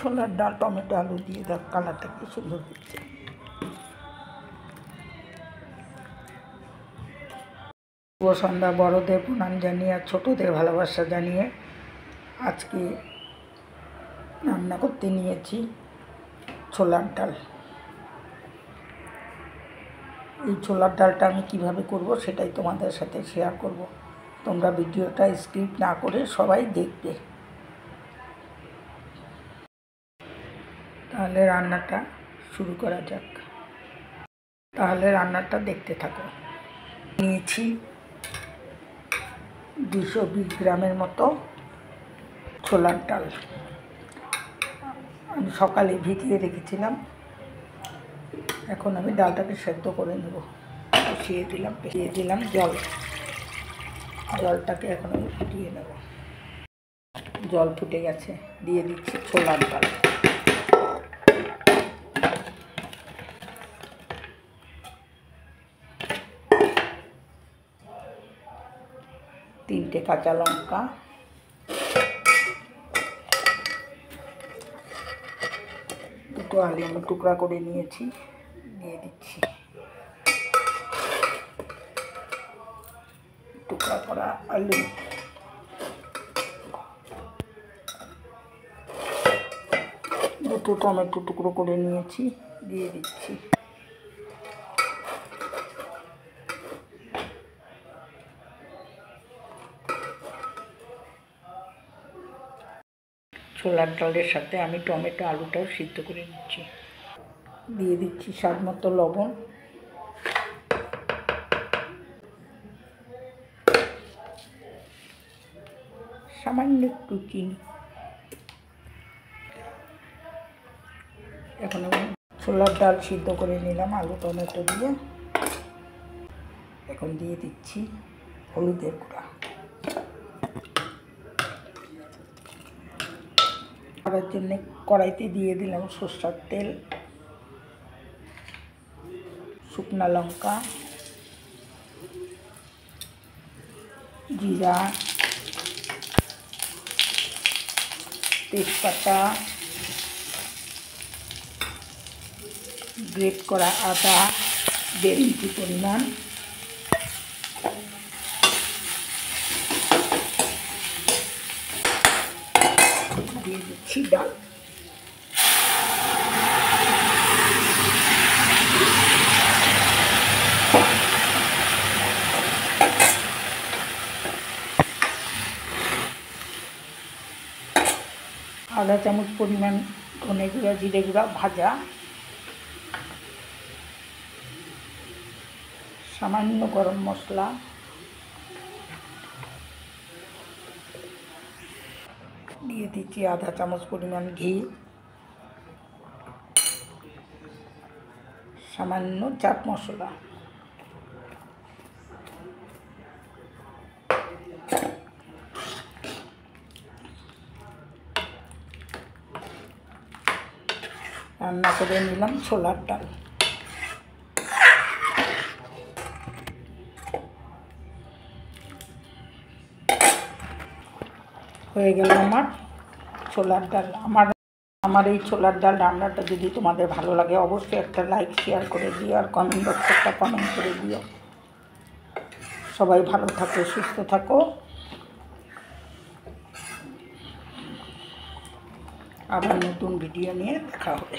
ছোলার ডাল টমেটো আলু দিয়ে দেখ কালারটা কি সুন্দর হচ্ছে। শুভ সন্ধ্যা। বড়দের প্রণাম জানিয়ে আর ছোটদের ভালোবাসা জানিয়ে আজকে রান্না করতে নিয়েছি ছোলার ডাল। এই ছোলার ডালটা আমি কিভাবে করব সেটাই তোমাদের সাথে শেয়ার করব। তোমরা ভিডিওটা স্কিপ না করে সবাই দেখবে। তাহলে রান্নাটা শুরু করা যাক। তাহলে রান্নাটা দেখতে থাকো। নিয়েছি 220 গ্রামের মতো ছোলার ডাল। আমি সকালে ভিজিয়ে রেখেছিলাম। এখন আমি ডালটাকে সেদ্ধ করে নেব। বসিয়ে দিলাম জলটাকে এখন আমি ফুটিয়ে নেব। জল ফুটে গেছে, দিয়ে দিচ্ছি ছোলার ডাল। তিনটে কাঁচা লঙ্কা, দুটো আলু টুকরা করে নিয়েছি, দিয়ে দিচ্ছি। টুকরা করা আলু, দুটো টমেটো টুকরো করে নিয়েছি, দিয়ে দিচ্ছি। ছোলার ডালের সাথে আমি টমেটো আলুটাও সিদ্ধ করে নিচ্ছি। দিয়ে দিচ্ছি স্বাদ মতো লবণ, সামান্য একটু চিনি। এখন আমি ছোলার ডাল সিদ্ধ করে নিলাম আলু টমেটো দিয়ে। এখন দিয়ে দিচ্ছি হলুদের গুঁড়া। করার জন্য কড়াইতে দিয়ে দিলাম সরষের তেল, শুকনো লঙ্কা, জিরা, তেজপাতা, গ্রেট করা আদা 1.5 ইঞ্চি পরিমাণ, দিয়ে দিচ্ছি ডাল। আধা চামচ পরিমাণ ধনে গুঁড়া জিরে গুঁড়া ভাজা, সামান্য গরম মশলা, দিয়ে দিচ্ছি আধা চামচ পরিমাণ ঘি, সামান্য চাট মশলা। রান্না করে নিলাম ছোলার ডাল। হয়ে গেল আমার ছোলার ডাল। আমার এই ছোলার ডাল রান্নাটা যদি তোমাদের ভালো লাগে অবশ্যই একটা লাইক শেয়ার করে দিও, আর কমেন্ট বক্সে একটা কমেন্ট করে দিও। সবাই ভালো থাকো, সুস্থ থাকো। আবার নতুন ভিডিও নিয়ে দেখা হবে।